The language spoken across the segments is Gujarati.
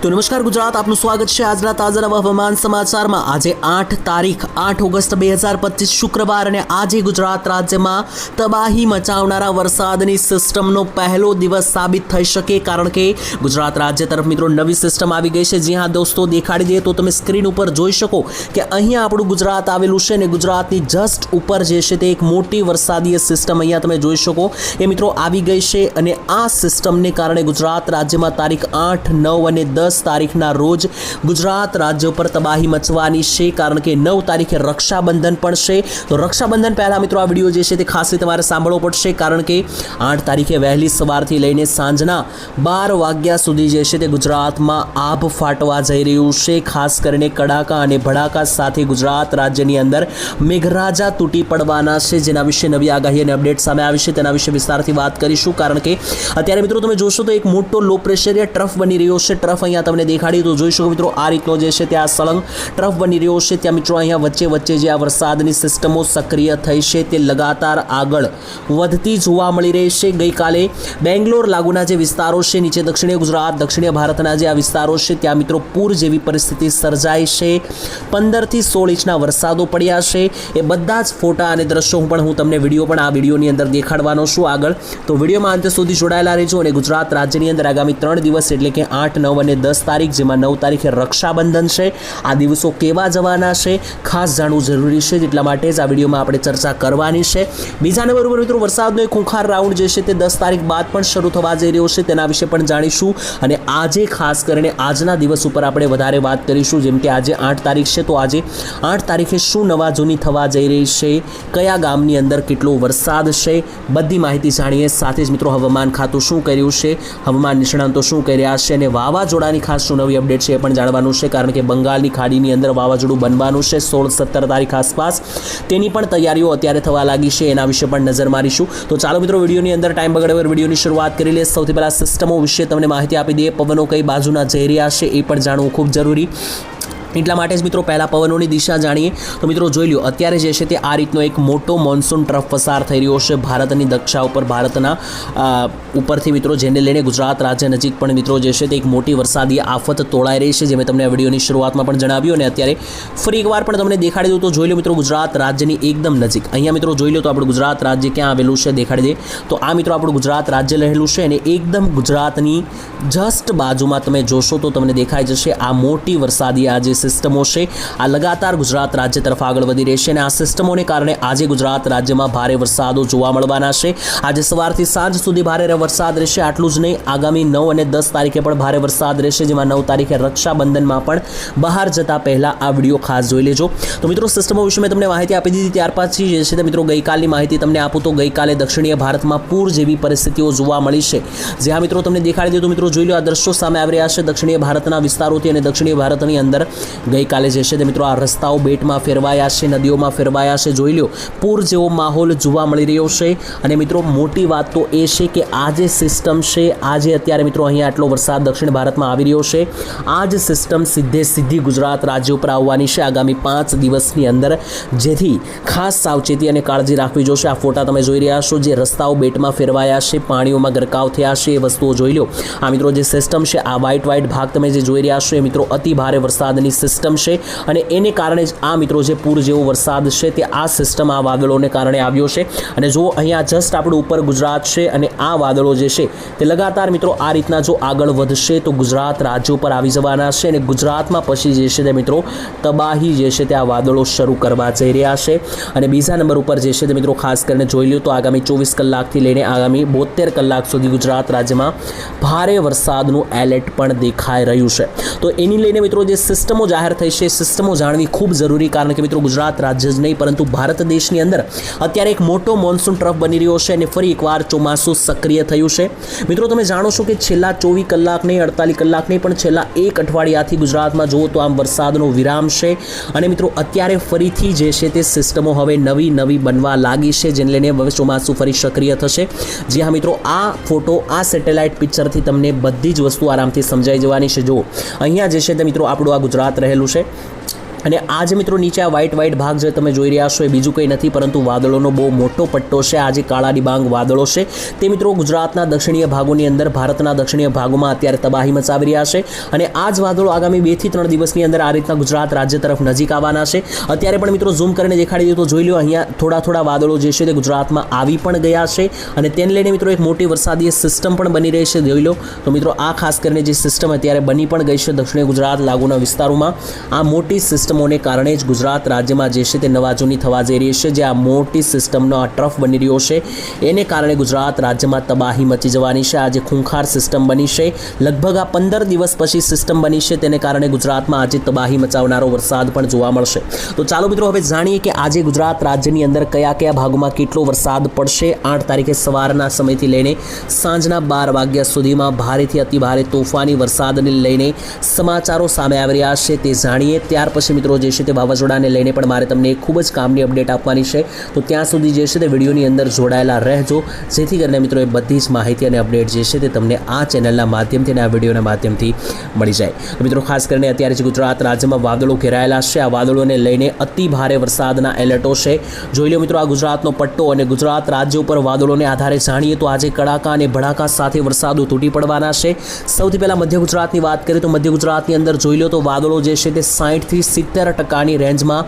તો નમસ્કાર ગુજરાત, આપનું સ્વાગત છે આજના તાજા નવા હવામાન સમાચારમાં। આજે 8 તારીખ 8 ઓગસ્ટ 2025 શુક્રવાર અને આજે ગુજરાત રાજ્યમાં તબાહી મચાવનારા વરસાદની સિસ્ટમનો પહેલો દિવસ સાબિત થઈ શકે, કારણ કે ગુજરાત રાજ્ય તરફ મિત્રો નવી સિસ્ટમ આવી ગઈ છે। જી હા દોસ્તો, દેખાડી દઈએ તો તમે સ્ક્રીન ઉપર જોઈ શકો કે અહીંયા આપણું ગુજરાત આવેલું છે અને ગુજરાતની જસ્ટ ઉપર જે છે તે એક મોટી વરસાદીય સિસ્ટમ અહીંયા તમે જોઈ શકો એ મિત્રો આવી ગઈ છે અને આ સિસ્ટમને કારણે ગુજરાત રાજ્યમાં તારીખ 8, 9 અને 10 તારીખના રોજ ગુજરાત રાજ્ય પર તબાહી મચવાની છે, કારણ કે 9 તારીખે રક્ષાબંધન પણ છે। તો રક્ષાબંધન પહેલા મિત્રો આ વિડીયો જે છે તે ખાસ રીતે તમારે સાંભળવો પડશે, કારણ કે 8 તારીખે વહેલી સવારથી લઈને સાંજના 12 વાગ્યા સુધી જે છે તે ગુજરાતમાં આભ ફાટવા જઈ રહ્યું છે। ખાસ કરીને કડાકા અને ભડાકા સાથે ગુજરાત રાજ્યની અંદર મેઘરાજા તૂટી પડવાના છે, જેના વિશે નવી આગાહી અને અપડેટ સામે આવી છે, તેના વિશે વિસ્તારથી વાત કરીશું। કારણ કે અત્યારે મિત્રો તમે જોશો તો એક મોટો લો પ્રેશરીય ટ્રફ બની રહ્યો છે। ટ્રફ અહીંયા તમને દેખાડી તો જોઈ શકો મિત્રો આ રીતનો જે છે ત્યાં સળંગ ટ્રફ બની રહ્યો છે। ત્યાં મિત્રો અહીંયા વચ્ચે જે આ વરસાદની સિસ્ટમો સક્રિય થઈ છે તે લગાતાર આગળ વધતી જોવા મળી રહી છે। ગઈકાલે બેંગ્લોર લાગુના જે વિસ્તારો છે, નીચે દક્ષિણીય ગુજરાત, દક્ષિણીય ભારતના જે આ વિસ્તારો છે ત્યાં મિત્રો પૂર જેવી પરિસ્થિતિ સર્જાઈ છે। 15 થી 16 ઇંચના વરસાદો પડ્યા છે। એ બધા જ ફોટા અને દ્રશ્યો હું તમને આ વિડીયોની અંદર દેખાડવાનો છું આગળ, તો વિડીયોમાં અંત સુધી જોડાયેલા રહેજો। અને ગુજરાત રાજ્યની અંદર આગામી 3 દિવસ એટલે કે 8, 9 અને 10 તારીખ, જેમાં 9 તારીખે રક્ષાબંધન છે, આ દિવસો કેવા જવાના છે ખાસ જાણવું જરૂરી છે, એટલા માટે જ આ વિડીયોમાં આપણે ચર્ચા કરવાની છે। બીજા નંબર ઉપર મિત્રો વરસાદનો એક ખૂંખાર રાઉન્ડ જે છે તે 10 તારીખ બાદ પણ શરૂ થવા જઈ રહ્યો છે, તેના વિશે પણ જાણીશું। અને આજે ખાસ કરીને આજના દિવસ ઉપર આપણે વધારે વાત કરીશું, જેમ કે આજે 8 તારીખ છે, તો આજે 8 તારીખે શું નવા જૂની થવા જઈ રહી છે, કયા ગામની અંદર કેટલો વરસાદ છે, બધી માહિતી જાણીએ। સાથે જ મિત્રો હવામાન ખાતું શું કરી રહ્યું છે, હવામાન નિષ્ણાંતો શું કહી રહ્યા છે અને વાવાઝોડાની ખાસ શું નવી અપડેટ છે એ પણ જાણવાનું છે, કારણ કે બંગાળની ખાડીની અંદર વાવાઝોડું બનવાનું છે 16-17 તારીખ આસપાસ, તેની પણ તૈયારીઓ અત્યારે થવા લાગી છે, એના વિશે પણ નજર મારીશું। તો ચાલો મિત્રો વિડીયોની અંદર ટાઈમ બગાડ્યા વગર વિડીયોની શરૂઆત કરી લઈએ। સૌથી પહેલાં સિસ્ટમો વિશે તમને માહિતી આપી દઈએ, પવનો કઈ બાજુના જઈ રહ્યા છે એ પણ જાણવું ખૂબ જરૂરી, એટલા માટે જ મિત્રો પહેલાં પવનોની દિશા જાણીએ। તો મિત્રો જોઈ લો અત્યારે જે છે તે આ રીતનો એક મોટો મોન્સૂન ટ્રફ પસાર થઈ રહ્યો છે ભારતની દક્ષા ઉપર, ભારતના ઉપરથી મિત્રો, જેને લઈને ગુજરાત રાજ્ય નજીક પણ મિત્રો જે છે તે એક મોટી વરસાદી આફત તોળાઈ રહી છે, જે મેં તમને આ વિડીયોની શરૂઆતમાં પણ જણાવ્યું અને અત્યારે ફરી એકવાર પણ તમને દેખાડી દઉં। તો જોઈ લો મિત્રો ગુજરાત રાજ્યની એકદમ નજીક, અહીંયા મિત્રો જોઈ લો તો આપણું ગુજરાત રાજ્ય ક્યાં આવેલું છે દેખાડી દે, તો આ મિત્રો આપણું ગુજરાત રાજ્ય રહેલું છે અને એકદમ ગુજરાતની જસ્ટ બાજુમાં તમે જોશો તો તમને દેખાઈ જશે આ મોટી વરસાદી આજે સિસ્ટમો છે, આ લગાતાર ગુજરાત રાજ્ય તરફ આગળ વધી રહી છે અને આ સિસ્ટમોને કારણે આજે ગુજરાત રાજ્યમાં ભારે વરસાદો જોવા મળવાના છે। આજે સવારથી સાંજ સુધી ભારે વરસાદ રહેશે। આટલું જ નહીં, આગામી 9 અને 10 તારીખે પણ ભારે વરસાદ રહેશે, જેમાં 9 તારીખે રક્ષાબંધનમાં પણ બહાર જતા પહેલા આ વિડીયો ખાસ જોઈ લેજો। તો મિત્રો સિસ્ટમો વિશે મેં તમને માહિતી આપી દીધી, ત્યાર પછી જે છે તે મિત્રો ગઈકાલની માહિતી તમને આપું તો ગઈકાલે દક્ષિણીય ભારતમાં પૂર જેવી પરિસ્થિતિઓ જોવા મળી છે। જ્યાં મિત્રો તમને દેખાડી દે તો મિત્રો જોઈ લો આ દ્રશ્યો સામે આવી રહ્યા છે દક્ષિણીય ભારતના વિસ્તારોથી, અને દક્ષિણીય ભારતની અંદર ગઈકાલે જે છે તે મિત્રો આ રસ્તાઓ બેટમાં ફેરવાયા છે, નદીઓમાં ફેરવાયા છે, જોઈ લો પૂર જેવો માહોલ જોવા મળી રહ્યો છે। અને મિત્રો મોટી વાત તો એ છે કે આ જે સિસ્ટમ છે, આજે અત્યારે મિત્રો અહીંયા આટલો વરસાદ દક્ષિણ ભારતમાં આવી રહ્યો છે, આ જ સિસ્ટમ સીધી ગુજરાત રાજ્ય ઉપર આવવાની છે આગામી 5 દિવસની અંદર, જેથી ખાસ સાવચેતી અને કાળજી રાખવી જોશે। આ ફોટા તમે જોઈ રહ્યા છો, જે રસ્તાઓ બેટમાં ફેરવાયા છે, પાણીઓમાં ગરકાવ થયા છે, એ વસ્તુઓ જોઈ લો। આ મિત્રો જે સિસ્ટમ છે, આ વ્હાઇટ ભાગ તમે જે જોઈ રહ્યા છો એ મિત્રો અતિ ભારે વરસાદની સિસ્ટમ છે, અને એને કારણે જ આ મિત્રો જે પૂર જેવો વરસાદ છે તે આ સિસ્ટમ આ વાદળોને કારણે આવ્યો છે। અને જો અહીંયા જસ્ટ આપણું ઉપર ગુજરાત છે અને આ વાદળો જે છે તે લગાતાર મિત્રો આ રીતના જો આગળ વધશે તો ગુજરાત રાજ્ય ઉપર આવી જવાના છે, અને ગુજરાતમાં પછી જે છે તે મિત્રો તબાહી જે છે તે આ વાદળો શરૂ કરવા જઈ રહ્યા છે। અને બીજા નંબર ઉપર જે છે તે મિત્રો ખાસ કરીને જોઈ લો તો આગામી 24 કલાકથી લઈને આગામી 72 કલાક સુધી ગુજરાત રાજ્યમાં ભારે વરસાદનું એલર્ટ પણ દેખાઈ રહ્યું છે। તો એની લઈને મિત્રો જે સિસ્ટમો જાહેર થઈ છે, સિસ્ટમો જાણવી ખૂબ જરૂરી, કારણ કે મિત્રો ગુજરાત રાજ્ય જ નહીં પરંતુ ભારત દેશની અંદર અત્યારે એક મોટો મોન્સૂન ટ્રફ બની રહ્યો છે અને ફરી એકવાર ચોમાસું સક્રિય થયું છે। મિત્રો તમે જાણો છો કે છેલ્લા 24 કલાક નહીં, 48 કલાક નહીં, પણ છેલ્લા એક અઠવાડિયાથી ગુજરાતમાં જુઓ તો આમ વરસાદનો વિરામ છે, અને મિત્રો અત્યારે ફરીથી જે છે તે સિસ્ટમો હવે નવી બનવા લાગી છે, જેને લઈને હવે ચોમાસું ફરી સક્રિય થશે। જી હા મિત્રો, આ ફોટો, આ સેટેલાઇટ પિક્ચરથી તમને બધી જ વસ્તુ આરામથી સમજાઈ જવાની છે। જો અહીંયા જે છે તે મિત્રો આપણું આ ગુજરાત રહેલું છે, અને આ જે મિત્રો નીચે આ વ્હાઇટ ભાગ જે તમે જોઈ રહ્યા છો એ બીજું કંઈ નથી પરંતુ વાદળોનો બહુ મોટો પટ્ટો છે. આ જે કાળા ડિબાંગ વાદળો છે તે મિત્રો ગુજરાતના દક્ષિણીય ભાગોની અંદર, ભારતના દક્ષિણીય ભાગોમાં અત્યારે તબાહી મચાવી રહ્યા છે. અને આ જ વાદળો આગામી 2 થી 3 દિવસની અંદર આ રીતના ગુજરાત રાજ્ય તરફ નજીક આવવાના છે. અત્યારે પણ મિત્રો ઝૂમ કરીને દેખાડી દઉં તો જોઈ લો, અહીંયા થોડા વાદળો જે છે તે ગુજરાતમાં આવી પણ ગયા છે. અને તેને લઈને મિત્રો એક મોટી વરસાદીય સિસ્ટમ પણ બની રહી છે. જોઈ લો તો મિત્રો આ ખાસ કરીને જે સિસ્ટમ અત્યારે બની પણ ગઈ છે દક્ષિણીય ગુજરાત લાગુના વિસ્તારોમાં. આ મોટી સિસ્ટમોને કારણે જ ગુજરાત રાજ્યમાં જે છે તે નવાજૂની થવા જઈ રહી છે. જે આ મોટી સિસ્ટમનો આ ટ્રફ બની રહ્યો છે એને કારણે ગુજરાત રાજ્યમાં તબાહી મચી જવાની છે. આ જે ખૂંખાર સિસ્ટમ બની છે, લગભગ આ 15 દિવસ પછી સિસ્ટમ બની છે, તેને કારણે ગુજરાતમાં આજે તબાહી મચાવનારો વરસાદ પણ જોવા મળશે. તો ચાલો મિત્રો હવે જાણીએ કે આજે ગુજરાત રાજ્યની અંદર કયા ભાગોમાં કેટલો વરસાદ પડશે. 8 તારીખે સવારના સમયથી લઈને સાંજના 12 વાગ્યા સુધીમાં ભારેથી અતિ ભારે તોફાની વરસાદને લઈને સમાચારો સામે આવી રહ્યા છે તે જાણીએ. ત્યાર પછી મિત્રો જે છે તે વાવાઝોડાને લઈને પણ મારે તમને એક ખૂબ જ કામની અપડેટ આપવાની છે. તો ત્યાં સુધી જે છે તે વિડીયોની અંદર જોડાયેલા રહેજો, જેથી કરીને મિત્રો એ બધી જ માહિતી અને અપડેટ જે છે તે તમને આ ચેનલના માધ્યમથી અને આ વિડીયોના માધ્યમથી મળી જાય. તો મિત્રો ખાસ કરીને અત્યારે જે ગુજરાત રાજ્યમાં વાદળો ઘેરાયેલા છે, આ વાદળોને લઈને અતિ ભારે વરસાદના એલર્ટો છે. જોઈ લો મિત્રો આ ગુજરાતનો પટ્ટો અને ગુજરાત રાજ્ય ઉપર વાદળોને આધારે જાણીએ તો આજે કડાકા અને ભડાકા સાથે વરસાદો તૂટી પડવાના છે. સૌથી પહેલાં મધ્ય ગુજરાતની વાત કરીએ તો મધ્ય ગુજરાતની અંદર જોઈ લો તો વાદળો જે છે તે 60 થી 70% રેન્જમાં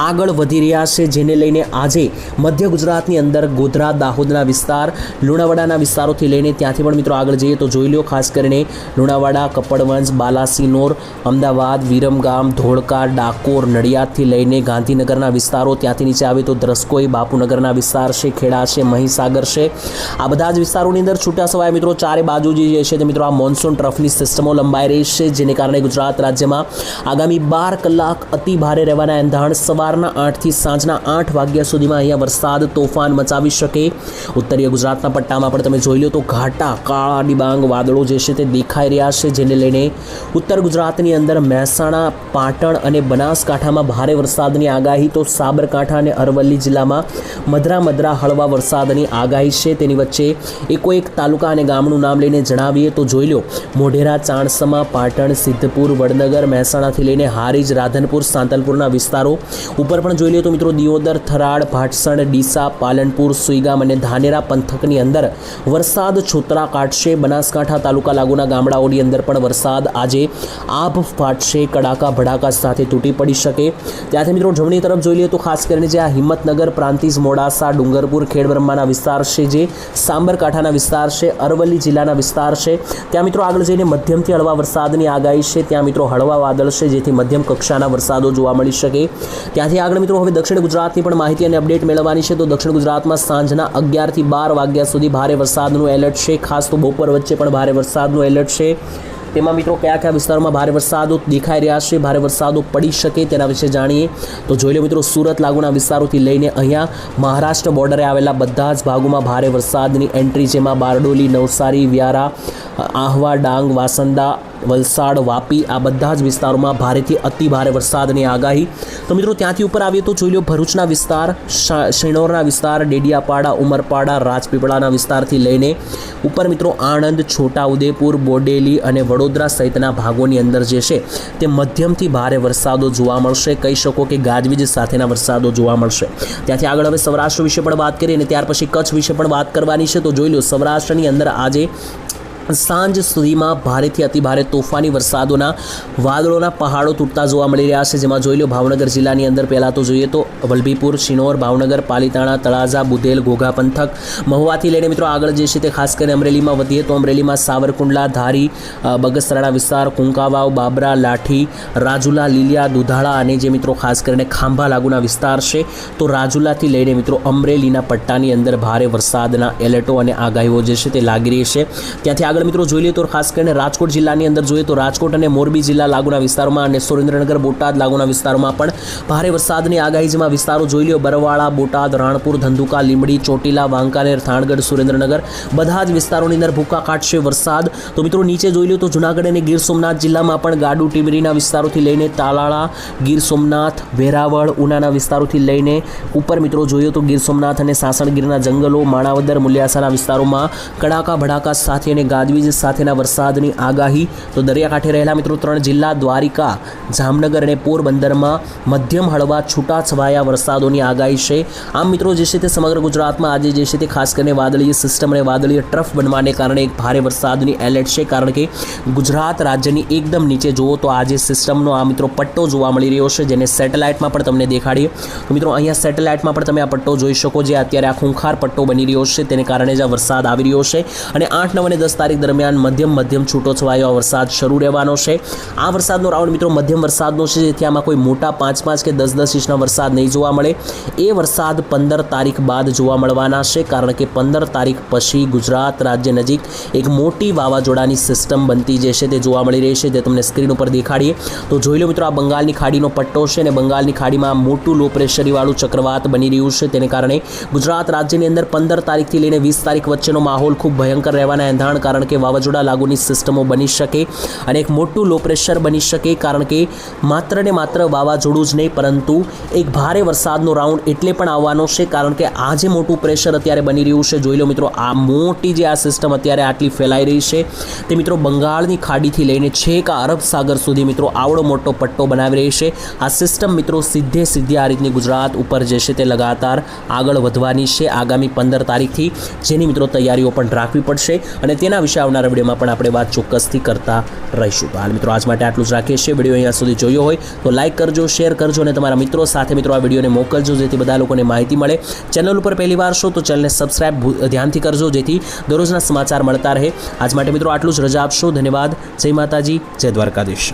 આગળ વધી રહ્યા છે. જેને લઈને આજે મધ્ય ગુજરાતની અંદર ગોધરા, દાહોદના વિસ્તાર, લુણાવાડાના વિસ્તારોથી લઈને ત્યાંથી પણ મિત્રો આગળ જઈએ તો જોઈ લો ખાસ કરીને લુણાવાડા, કપડવંજ, બાલાસિનોર, અમદાવાદ, વિરમગામ, ધોળકા, ડાકોર, નડિયાદથી લઈને ગાંધીનગરના વિસ્તારો, ત્યાંથી નીચે આવે તો દ્રસ્કોઈ, બાપુનગરના વિસ્તાર છે, ખેડા છે, મહીસાગર છે. આ બધા જ વિસ્તારોની અંદર છૂટા છવાયા મિત્રો ચારે બાજુ જે છે તે મિત્રો આ મોન્સૂન ટ્રફની સિસ્ટમો લંબાઈ રહી છે. જેને કારણે ગુજરાત રાજ્યમાં આગામી 12 કલાક અતિ ભારે રહેવાના એંધાણ. સવારના 8 થી સાંજના 8 વાગ્યા સુધીમાં અહીંયા વરસાદ તોફાન મચાવી શકે. ઉત્તરીય ગુજરાતના પટ્ટામાં પણ તમે જોઈ લો તો ઘાટા કાળા ડિબાંગ વાદળો જે છે તે દેખાઈ રહ્યા છે. જેને લઈને ઉત્તર ગુજરાતની અંદર મહેસાણા, પાટણ અને બનાસકાંઠામાં ભારે વરસાદની આગાહી. તો સાબરકાંઠા અને અરવલ્લી જિલ્લામાં મધરા હળવા વરસાદની આગાહી છે. તેની વચ્ચે એક તાલુકા અને ગામનું નામ લઈને જણાવીએ તો જોઈ લો મોઢેરા, ચાણસમા, પાટણ, સિદ્ધપુર, વડનગર, મહેસાણાથી લઈને હારીજ, રાધનપુર, સાંતલપુરના વિસ્તારો ઉપર પણ જોઈ લો તો મિત્રો દિયોદર, થરાદ, ભાટસણ, ડીસા, પાલનપુર, સુઈગામ અને ધાનેરા પંથકની અંદર વરસાદ છોતરા કાઢશે. બનાસકાંઠા તાલુકા લાગુના ગામડાઓની અંદર પણ વરસાદ આજે આભ ફાટશે, કડાકા ભડાકા સાથે તૂટી પડી શકે. ત્યાંથી મિત્રો જમણી તરફ જોઈ લઈએ તો ખાસ કરીને જે આ હિંમતનગર, પ્રાંતિજ, મોડાસા, ડુંગરપુર, ખેડબ્રહ્માના વિસ્તાર છે, જે સાબરકાંઠાના વિસ્તાર છે, અરવલ્લી જિલ્લાના વિસ્તાર છે, ત્યાં મિત્રો આગળ જઈને મધ્યમથી હળવા વરસાદની આગાહી છે. ત્યાં મિત્રો હળવા વાદળ છે, જેથી મધ્યમ કક્ષાના વરસાદો જોવા મળી શકે. ત્યાંથી આગળ મિત્રો હવે દક્ષિણ ગુજરાતની પણ માહિતી અને અપડેટ મેળવવાની છે. તો દક્ષિણ ગુજરાતમાં સાંજના 11 થી 12 વાગ્યા સુધી ભારે વરસાદનું એલર્ટ છે. ખાસ તો બપોર વચ્ચે પણ ભારે વરસાદનું એલર્ટ છે. તેમાં મિત્રો કયા વિસ્તારોમાં ભારે વરસાદો દેખાઈ રહ્યા છે, ભારે વરસાદો પડી શકે તેના વિશે જાણીએ તો જોઈ લો મિત્રો સુરત લાગુના વિસ્તારોથી લઈને અહીંયા મહારાષ્ટ્ર બોર્ડરે આવેલા બધા જ ભાગોમાં ભારે વરસાદની એન્ટ્રી, જેમાં બારડોલી, નવસારી, વ્યારા, આહવા, ડાંગ, વાસંદા, વલસાડ, વાપી આ બધા જ વિસ્તારોમાં ભારેથી અતિ ભારે વરસાદની આગાહી. તો મિત્રો ત્યાંથી ઉપર આવીએ તો જોઈ લો ભરૂચના વિસ્તાર, શિનોરના વિસ્તાર, ડેડિયાપાડા, ઉમરપાડા, રાજપીપળાના વિસ્તારથી લઈને ઉપર મિત્રો આણંદ, છોટાઉદેપુર, બોડેલી અને વડોદરા સહિતના ભાગોની અંદર જે છે તે મધ્યમથી ભારે વરસાદો જોવા મળશે. કહી શકો કે ગાજવીજ સાથેના વરસાદો જોવા મળશે. ત્યાંથી આગળ હવે સૌરાષ્ટ્ર વિશે પણ વાત કરીએ અને ત્યાર પછી કચ્છ વિશે પણ વાત કરવાની છે. તો જોઈ લો સૌરાષ્ટ્રની અંદર આજે સાંજ સુધીમાં ભારેથી અતિ ભારે તોફાની વરસાદોના વાદળોના પહાડો તૂટતા જોવા મળી રહ્યા છે. જેમાં જોઈ લો ભાવનગર જિલ્લાની અંદર પહેલાં તો જોઈએ તો વલભીપુર, શિનોર, ભાવનગર, પાલીતાણા, તળાજા, બુધેલ, ઘોઘા પંથક, મહુવાથી લઈને મિત્રો આગળ જે છે તે ખાસ કરીને અમરેલીમાં વધીએ તો અમરેલીમાં સાવરકુંડલા, ધારી, બગસરાના વિસ્તાર, કુંકાવાવ, બાબરા, લાઠી, રાજુલા, લીલિયા, દુધાળા અને જે મિત્રો ખાસ કરીને ખાંભા લાગુના વિસ્તાર છે. તો રાજુલાથી લઈને મિત્રો અમરેલીના પટ્ટાની અંદર ભારે વરસાદના એલર્ટો અને આગાહીઓ જે છે તે લાગી રહી છે. ત્યાંથી આગળ મિત્રો જોઈ લઈએ તો ખાસ કરીને રાજકોટ જિલ્લાની અંદર જોઈએ તો રાજકોટ અને મોરબી જિલ્લા લાગુના વિસ્તારોમાં અને સુરેન્દ્રનગર, બોટાદ લાગુના વિસ્તારોમાં પણ ભારે વરસાદની આગાહી, જેમાં વિસ્તારો જોઈ લો બરવાળા, બોટાદ, રાણપુર, ધંધુકા, લીંબડી, ચોટીલા, વાંકાનેર, થાણગઢ, સુરેન્દ્રનગર બધા જ વિસ્તારોની અંદર ભૂકા કાઢશે વરસાદ. તો મિત્રો નીચે જોઈ લો તો જૂનાગઢ અને ગીર સોમનાથ જિલ્લામાં પણ ગાડુ, ટીમરીના વિસ્તારોથી લઈને તાલાળા, ગીર સોમનાથ, વેરાવળ, ઉનાના વિસ્તારોથી લઈને ઉપર મિત્રો જોઈએ તો ગીર સોમનાથ અને સાસણગીરના જંગલો, માણાવદર, મુલિયાસાના વિસ્તારોમાં કડાકા ભડાકા સાથે અને ગાજવીજ સાથેના વરસાદની આગાહી. તો દરિયાકાંઠે રહેલા મિત્રો 3 જિલ્લા દ્વારિકા, જામનગર અને પોરબંદરમાં મધ્યમ હળવા છૂટાછવાયા વરસાદોની આગાહી છે. આમ મિત્રો જે છે તે સમગ્ર ગુજરાતમાં આજે જે છે તે ખાસ કરીને વાદળીય સિસ્ટમ અને વાદળીય ટ્રફ બનવાને કારણે એક ભારે વરસાદની એલર્ટ છે. કારણ કે ગુજરાત રાજ્યની એકદમ નીચે જુઓ તો આજે સિસ્ટમનો આ મિત્રો પટ્ટો જોવા મળી રહ્યો છે, જેને સેટેલાઇટમાં પણ તમને દેખાડીએ તો મિત્રો અહીંયા સેટેલાઇટમાં પણ તમે આ પટ્ટો જોઈ શકો, જે અત્યારે આ ખૂંખાર પટ્ટો બની રહ્યો છે, તેને કારણે જ આ વરસાદ આવી રહ્યો છે. અને 8, 9 અને 10 તારીખ દરમિયાન મધ્યમ છૂટો છવાયો વરસાદ શરૂ રહેવાનો છે. આ વરસાદનો રાઉન્ડ મિત્રો મધ્યમ વરસાદનો છે, જેથી આમાં કોઈ મોટા 5 કે 10 ઇંચના વરસાદ નહીં જોવા મળે. એ વરસાદ 15 તારીખ બાદ જોવા મળવાના છે, કારણ કે 15 તારીખ પછી ગુજરાત રાજ્ય નજીક એક મોટી વાવાઝોડાની સિસ્ટમ બનતી જે છે તે જોવા મળી રહી છે, તે તમને સ્ક્રીન ઉપર દેખાડીએ તો જોઈ લો મિત્રો. આ બંગાળની ખાડીનો પટ્ટો છે અને બંગાળની ખાડીમાં મોટું લો પ્રેશરીવાળું ચક્રવાત બની રહ્યું છે, તેને કારણે ગુજરાત રાજ્યની અંદર 15 તારીખથી લઈને 20 તારીખ વચ્ચેનો માહોલ ખૂબ ભયંકર રહેવાના એંધાણ, કારણ કે વાવાઝોડા લાગુની સિસ્ટમો બની શકે અને એક મોટું લો પ્રેશર બની શકે. કારણ કે માત્ર ને માત્ર વાવાઝોડું જ નહીં, પરંતુ એક ભારે વરસાદનો રાઉન્ડ એટલે પણ આવવાનો છે, કારણ કે આ જે મોટું પ્રેશર અત્યારે બની રહ્યું છે, જોઈ લો મિત્રો, આ મોટી જે આ સિસ્ટમ અત્યારે આટલી ફેલાઈ રહી છે તે મિત્રો બંગાળની ખાડીથી લઈને છેક અરબ સાગર સુધી મિત્રો આવડો મોટો પટ્ટો બનાવી રહી છે. આ સિસ્ટમ મિત્રો સીધી આ રીતની ગુજરાત ઉપર જે છે તે લગાતાર આગળ વધવાની છે આગામી 15 તારીખથી, જેની મિત્રો તૈયારીઓ પણ રાખવી પડશે અને તેના વિશે આવનારા વિડીયોમાં પણ આપણે વાત ચોક્કસથી કરતા રહીશું. તો હાલ મિત્રો આજ માટે આટલું જ રાખીએ છીએ. વિડીયો અહીંયા સુધી જોયો હોય તો લાઇક કરજો, શેર કરજો અને તમારા મિત્રો સાથે મિત્રો આ વિડીયોને મોકલજો, જેથી બધા લોકોને માહિતી મળે. ચેનલ ઉપર પહેલી વાર છો તો ચેનલને સબસ્ક્રાઇબ ધ્યાનથી કરજો, જેથી દરરોજના સમાચાર મળતા રહે. આજ માટે મિત્રો આટલું જ. રજા આપશો. ધન્યવાદ. જય માતાજી, જય દ્વારકાધીશ.